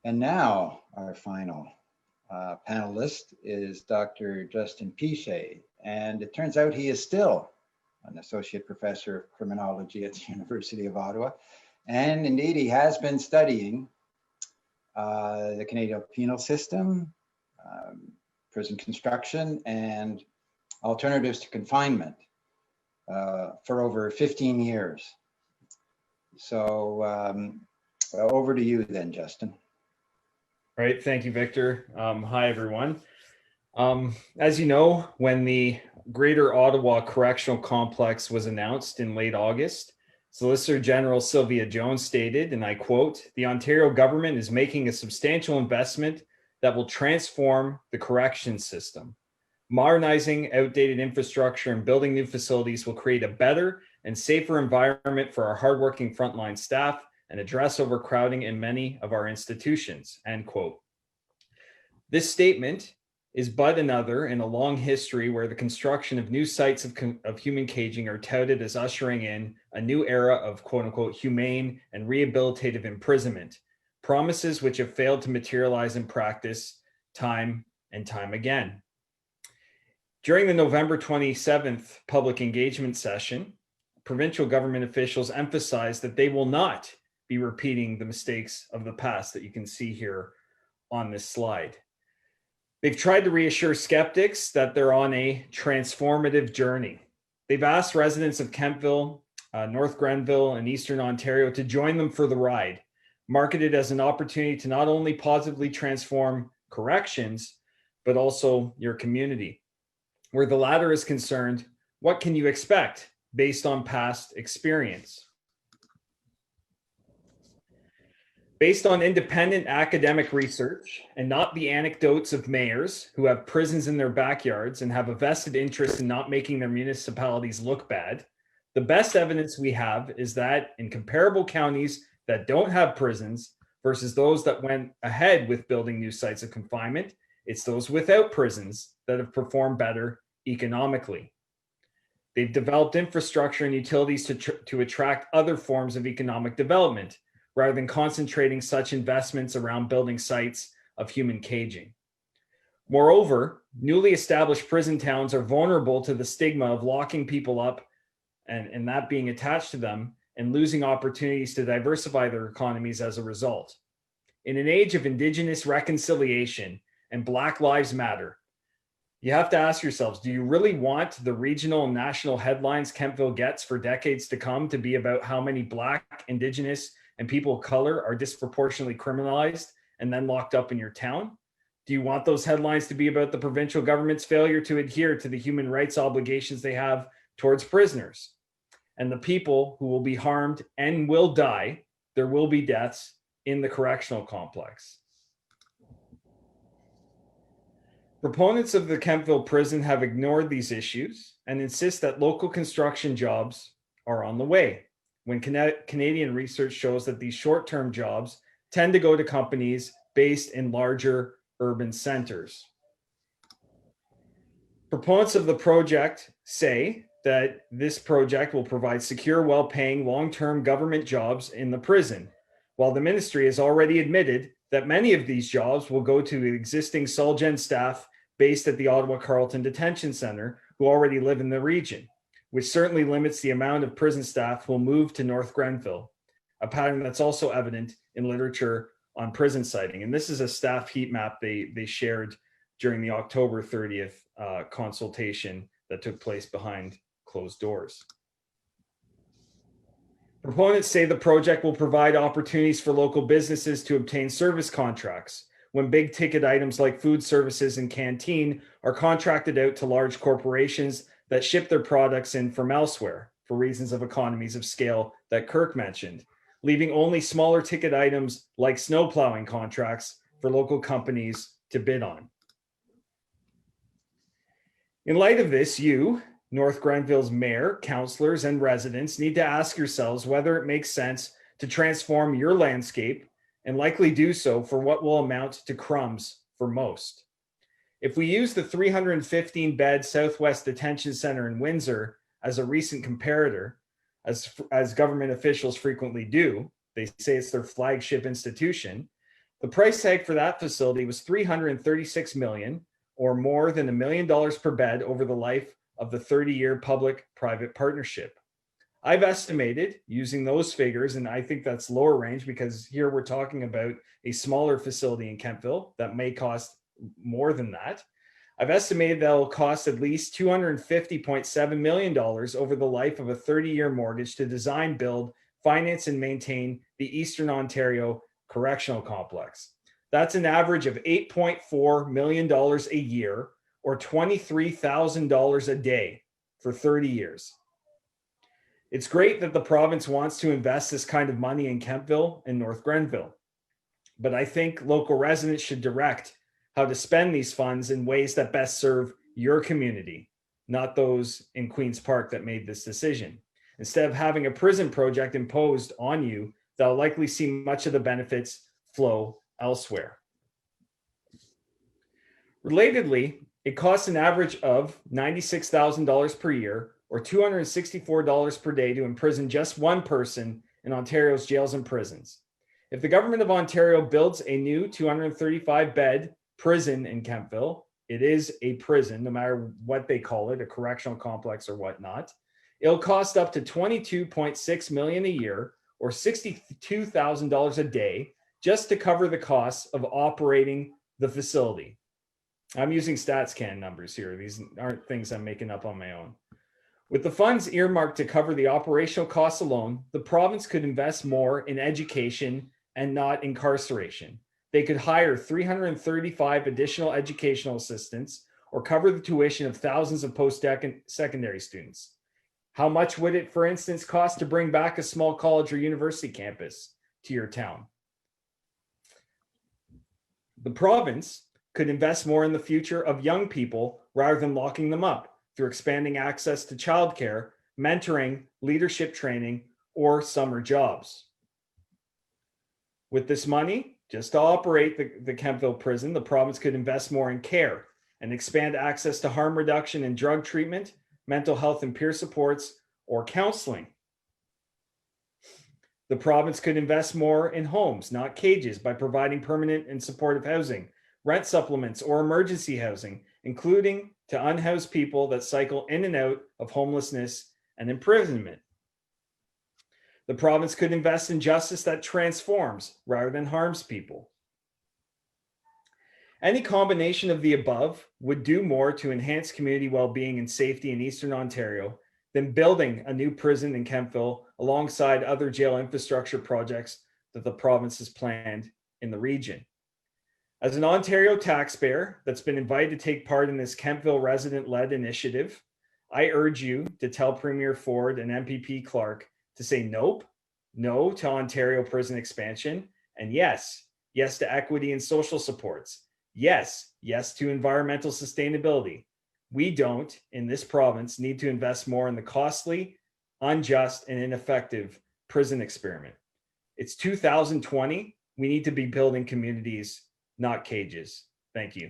And now our final panelist is Dr. Justin Piché. And it turns out he is still an associate professor of criminology at the University of Ottawa. And indeed, he has been studying the Canadian penal system, prison construction, and alternatives to confinement for over 15 years. So over to you then, Justin. All right, thank you, Victor. Hi, everyone. As you know, when the Greater Ottawa Correctional Complex was announced in late August, Solicitor General Sylvia Jones stated, and I quote, "The Ontario government is making a substantial investment that will transform the corrections system. Modernizing outdated infrastructure and building new facilities will create a better and safer environment for our hardworking frontline staff and address overcrowding in many of our institutions," end quote. This statement is but another in a long history where the construction of new sites of human caging are touted as ushering in a new era of quote unquote humane and rehabilitative imprisonment, promises which have failed to materialize in practice time and time again. During the November 27th public engagement session, provincial government officials emphasized that they will not be repeating the mistakes of the past that you can see here on this slide. They've tried to reassure skeptics that they're on a transformative journey. They've asked residents of Kemptville, North Grenville, and Eastern Ontario to join them for the ride, marketed as an opportunity to not only positively transform corrections, but also your community. Where the latter is concerned, what can you expect based on past experience? Based on independent academic research and not the anecdotes of mayors who have prisons in their backyards and have a vested interest in not making their municipalities look bad, the best evidence we have is that in comparable counties that don't have prisons versus those that went ahead with building new sites of confinement, it's those without prisons that have performed better economically. They've developed infrastructure and utilities to attract other forms of economic development, rather than concentrating such investments around building sites of human caging. Moreover, newly established prison towns are vulnerable to the stigma of locking people up and that being attached to them and losing opportunities to diversify their economies as a result. In an age of Indigenous reconciliation and Black Lives Matter, you have to ask yourselves, do you really want the regional and national headlines Kemptville gets for decades to come to be about how many Black, Indigenous, and people of color are disproportionately criminalized and then locked up in your town? Do you want those headlines to be about the provincial government's failure to adhere to the human rights obligations they have towards prisoners and the people who will be harmed and will die? There will be deaths in the correctional complex. Proponents of the Kemptville prison have ignored these issues and insist that local construction jobs are on the way, when Canadian research shows that these short-term jobs tend to go to companies based in larger urban centers. Proponents of the project say that this project will provide secure, well-paying, long-term government jobs in the prison, while the ministry has already admitted that many of these jobs will go to existing Solgen staff based at the Ottawa Carleton Detention Centre who already live in the region, which certainly limits the amount of prison staff who will move to North Grenville, a pattern that's also evident in literature on prison siting. And this is a staff heat map they shared during the October 30th consultation that took place behind closed doors. Proponents say the project will provide opportunities for local businesses to obtain service contracts when big ticket items like food services and canteen are contracted out to large corporations that ship their products in from elsewhere for reasons of economies of scale that Kirk mentioned, leaving only smaller ticket items like snow plowing contracts for local companies to bid on. In light of this, you, North Grenville's mayor, councillors, and residents need to ask yourselves whether it makes sense to transform your landscape and likely do so for what will amount to crumbs for most. If we use the 315-bed Southwest Detention Center in Windsor as a recent comparator, as government officials frequently do, they say it's their flagship institution, The price tag for that facility was $336 million, or more than $1 million per bed over the life of the 30-year public-private partnership. I've estimated using those figures, and I think that's lower range because here we're talking about a smaller facility in Kemptville that may cost more than that. I've estimated that will cost at least $250.7 million over the life of a 30-year mortgage to design, build, finance, and maintain the Eastern Ontario Correctional Complex. That's an average of $8.4 million a year, or $23,000 a day for 30 years. It's great that the province wants to invest this kind of money in Kemptville and North Grenville, but I think local residents should direct how to spend these funds in ways that best serve your community, not those in Queen's Park that made this decision. Instead of having a prison project imposed on you, they'll likely see much of the benefits flow elsewhere. Relatedly, it costs an average of $96,000 per year, or $264 per day, to imprison just one person in Ontario's jails and prisons. If the government of Ontario builds a new 235-bed prison in Kemptville, it is a prison, no matter what they call it, a correctional complex or whatnot, it'll cost up to $22.6 million a year, or $62,000 a day, just to cover the costs of operating the facility. I'm using StatsCan numbers here. These aren't things I'm making up on my own. With the funds earmarked to cover the operational costs alone, the province could invest more in education and not incarceration. They could hire 335 additional educational assistants or cover the tuition of thousands of post-secondary students. How much would it, for instance, cost to bring back a small college or university campus to your town? The province could invest more in the future of young people rather than locking them up through expanding access to childcare, mentoring, leadership training, or summer jobs. With this money, just to operate the Kemptville prison, the province could invest more in care and expand access to harm reduction and drug treatment, mental health and peer supports, or counseling. The province could invest more in homes, not cages, by providing permanent and supportive housing, rent supplements, or emergency housing, including to unhoused people that cycle in and out of homelessness and imprisonment. The province could invest in justice that transforms rather than harms people. Any combination of the above would do more to enhance community well-being and safety in Eastern Ontario than building a new prison in Kemptville alongside other jail infrastructure projects that the province has planned in the region. As an Ontario taxpayer that's been invited to take part in this Kemptville resident-led initiative, I urge you to tell Premier Ford and MPP Clark to say nope, no to Ontario prison expansion, and yes, yes to equity and social supports. Yes, yes to environmental sustainability. We don't, in this province, need to invest more in the costly, unjust, and ineffective prison experiment. It's 2020. We need to be building communities, not cages. Thank you.